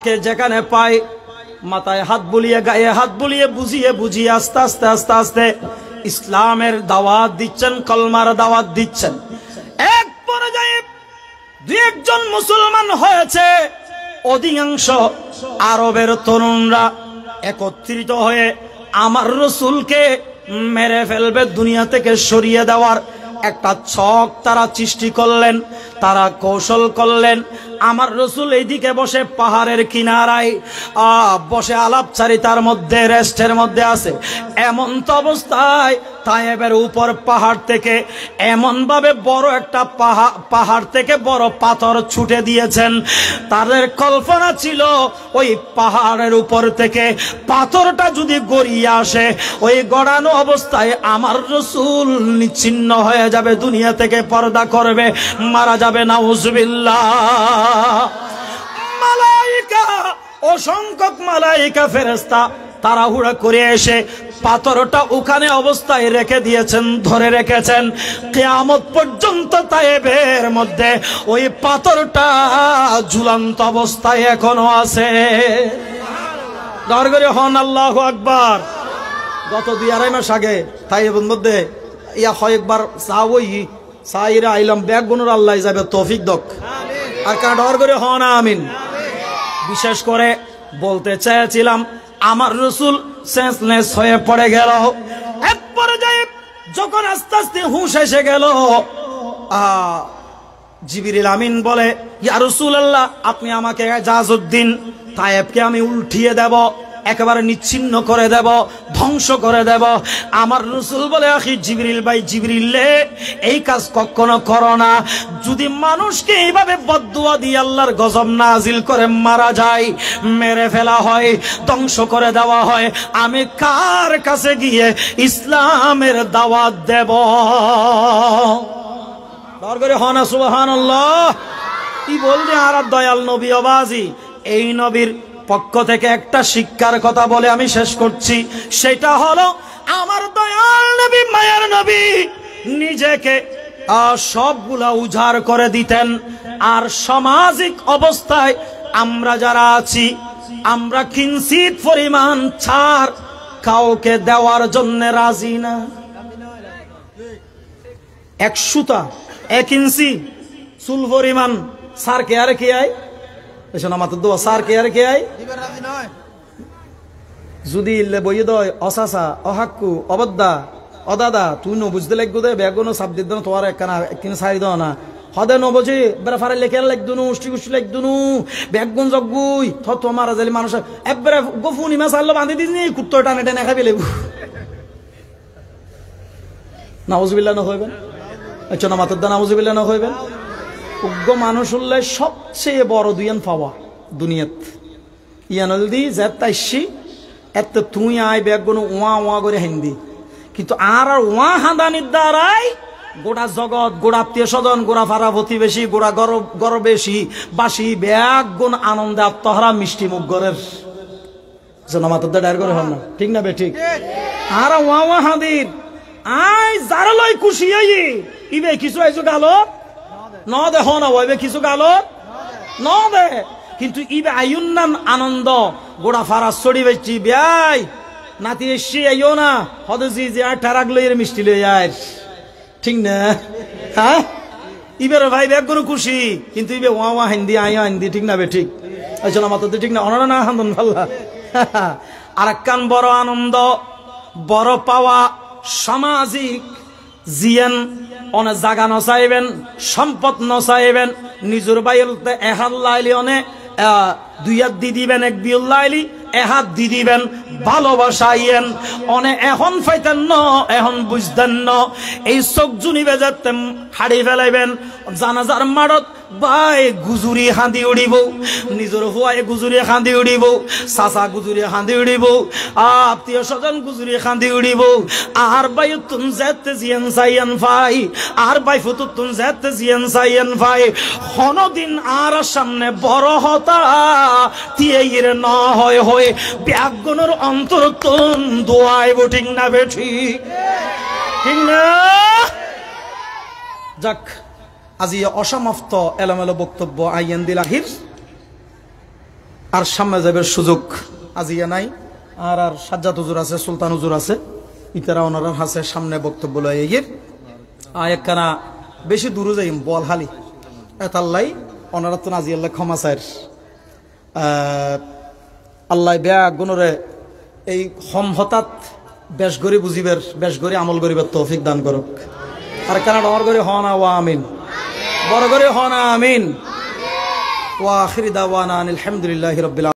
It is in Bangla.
কে যেখানে পায় মাথায় হাত বুলিয়ে গায়ে হাত বুলিয়ে বুঝিয়ে বুঝিয়ে আস্তে আস্তে আস্তে আস্তে ইসলামের দাওয়াত দিচ্ছেন, কলমার দাওয়াত দিচ্ছেন। এক পর্যায়ে দুই একজন মুসলমান হয়েছে, অধিকাংশ আরবের তরুণরা একত্রিত হয়ে আমার রসুলকে মেরে ফেলবে, দুনিয়া থেকে সরিয়ে দেওয়ার একটা ছক তারা সৃষ্টি করলেন, তারা কৌশল করলেন। আমার রসুল এইদিকে বসে পাহাড়ের কিনারায় বসে আলাপচারিতার মধ্যে রেস্টের মধ্যে আছে। এমন তো অবস্থায় তায়েবের উপর পাহাড় থেকে এমন ভাবে বড় একটা পাহাড় থেকে বড় পাথর ছুটে দিয়েছেন। তাদের কল্পনা ছিল ওই পাহাড়ের উপর থেকে পাথরটা যদি গড়িয়ে আসে, ওই গড়ানো অবস্থায় আমার রসুল নিচ্ছিন্ন হয়ে যাবে, দুনিয়া থেকে পর্দা করবে, মারা যাবে। নাউজুবিল্লাহ। মালাইকা, অসংখ্য মালাইকা ফেরেশতা তাড়াহুড়া করে এসে পাথরটা ওখানে অবস্থায় রেখে দিয়েছেন, ধরে রেখেছেন। কিয়ামত পর্যন্ত তায়েবের মধ্যে ওই পাথরটা ঝুলন্ত অবস্থায় এখনো আছে। দর করে হন আল্লাহু আকবার। গত 2-2.5 মাস আগে তায়েবের মধ্যে ইয়া কয়েকবার চাওই সাইরা আইলাম, ব্যাগ গুনুর আল্লাহ যাবে তৌফিক দক আর কার ডর করে হন আমিন। বিশেষ করে বলতে চেয়েছিলাম আমার রসুল সেন্সলেস হয়ে পড়ে গেল। এক পর্যায়ে যখন আস্তে আস্তে হুঁশ এসে গেল, জিবরিল আমিন বলে, ইয়া রাসূলুল্লাহ, আপনি আমাকে ইজাজত দিন, তায়েবকে আমি উল্টিয়ে দেব, একেবারে নিচ্ছিন্ন করে দেব, ধ্বংস করে দেব। আমার রসুল বলে, আখি জিবরিল ভাই, জিবরিলে এই কাজ কখনো করো না। যদি মানুষকে এইভাবে বদদুয়া দিয়ে আল্লাহর গজব নাজিল করে মারা যায়, মেরে ফেলা হয়, ধ্বংস করে দেওয়া হয়, আমি কার কাছে গিয়ে ইসলামের দাওয়াত দেব? দরকারে হনা সুবহানাল্লাহ। কি বলবে আর দয়াল নবী আবাজি। এই নবীর পক্ষ থেকে একটা শিক্ষার কথা বলে আমি শেষ করছি। সেটা হলো আমার দয়াল নবী, মায়ার নবী নিজেকে সবগুলা উজাড় করে দিতেন। আর সামাজিক অবস্থায় আমরা যারা আছি, আমরা কিঞ্চিত পরিমাণ ছাড় কাউকে দেওয়ার জন্য রাজি না। 1 সুতা 1 ইঞ্চি চুল পরিমাণ সার কে আর কে আয় সার কে আর কে আয় যদি বই দয় অসাসা অহাক্কু অবদ্দা অদাদা তুই ন বুঝতে লাগবো দে বেগুনো সাপ দিত না তোমার একখানা সারি দাও না হদে নবজি বেড়া ফারে লেখে লাগদুনু উষ্টি কুষ্টি লাগদুনু বেগুন জগুই তোমার জালি মানুষ একবারে গফুনি মাছ আল্লাহ বাঁধি দিস নি কুত্তো টানে টেনে খাবি লেবু নাউজুবিল্লাহ না হইবেন। আচ্ছা না মাতার দা নাউজুবিল্লাহ না হইবেন। উগ্র মানুষ হলে সবচেয়ে বড় দুইয়ান পাওয়া দুনিয়াত ইয়ানলদি যে তাইসি এত তুই আয় বেগুন ওয়া ওয়া করে হিন্দি কিন্তু আর ওয়া হাঁদানির দ্বারাই গোটা জগৎ, গোড়া আত্মীয় স্বজন, গোড়া ফারা প্রতিবেশী, গোড়া গরবেশী বাসী বেগুন আনন্দে আত্মহারা মিষ্টি মুখ গরের জনমাতদের ডায়ের করে হন না, ঠিক না বে ঠিক? আর ওয়া ওয়া হাঁদির আই যারা লই খুশি হই ইবে কিছু আইসু গালো ন দে হন ওইবে কিছু গালো ন দে কিন্তু ইবে আয়ুন্নান আনন্দ গোড়া ফারা ছড়ি বেচি বেয়াই নাতি এসছি আইও না হদজি যে আর ঠারাক লইয়ের মিষ্টি লই আয়, ঠিক না? হ্যাঁ ইবের ভাই বেগুন খুশি কিন্তু ইবে ওয়া ওয়া হিন্দি আইয়া হিন্দি, ঠিক না বে ঠিক? আচ্ছা না মাত্র ঠিক না অনারা না হান্দন ভাল্লা আর একখান বড় আনন্দ, বড় পাওয়া সামাজিক জিয়ান অনেক জাগা নচাইবেন, সম্পদ নচাইবেন, নিজের বাইলতে এহাত লাইলি অনে 2 হাত দি দিবেন, 1 বিউল লাইলি 1 হাত দি দিবেন, ভালোবাসাইয়েন অনে এখন ফাইতেন ন এখন বুঝতেন ন এই চোখ জুনি বেজাতে হাড়ি ফেলাইবেন জানাজার মারত ভাই গুজুরি হাঁদি উড়িব, নিজের হুয়ায় গুজুরি হাঁদি উড়িব, চাচা গুজুরি হাঁদি উড়িব, আত্মীয় স্বজন গুজুরি হাঁদি উড়িব, আর বাই তুন যেতে জিয়ান চাইয়ান ভাই, আর বাই ফুতু তুন যেতে জিয়ান চাইয়ান ভাই, হনদিন আর সামনে বড় হতা তিয়ের ন হয় হয় ব্যাগুনের অন্তর তুন দোয়াইব, ঠিক না বেঠি? ঠিক না? যাক আজি অসমাপ্ত এলোমেলো বক্তব্য আইয়েন দিলাহির আর সামনে যাবার সুযোগ আজিয়া নাই। আর সাজ্জাদ হুজুর আছে, সুলতান হুজুর আছে, ইতারা ওনারা হাসে সামনে বক্তব্য লয় এগিয়ে একখানা বেশি দূরে যাইম বলহালি এতাল্লাই ওনারা তো নাজি আল্লাহ ক্ষমা চায়। আল্লাহ বেয়া গুণরে এই হম হঠাৎ বেশ গরি বুঝিবের, বেশ গরি আমল করিবার তৌফিক দান করুক। আর কেন ডর করে হন ওয়া আমিন, বড় করে হন আমিন। ওয়া আখিরি দাওয়ানা আলহামদুলিল্লাহি রাব্বিল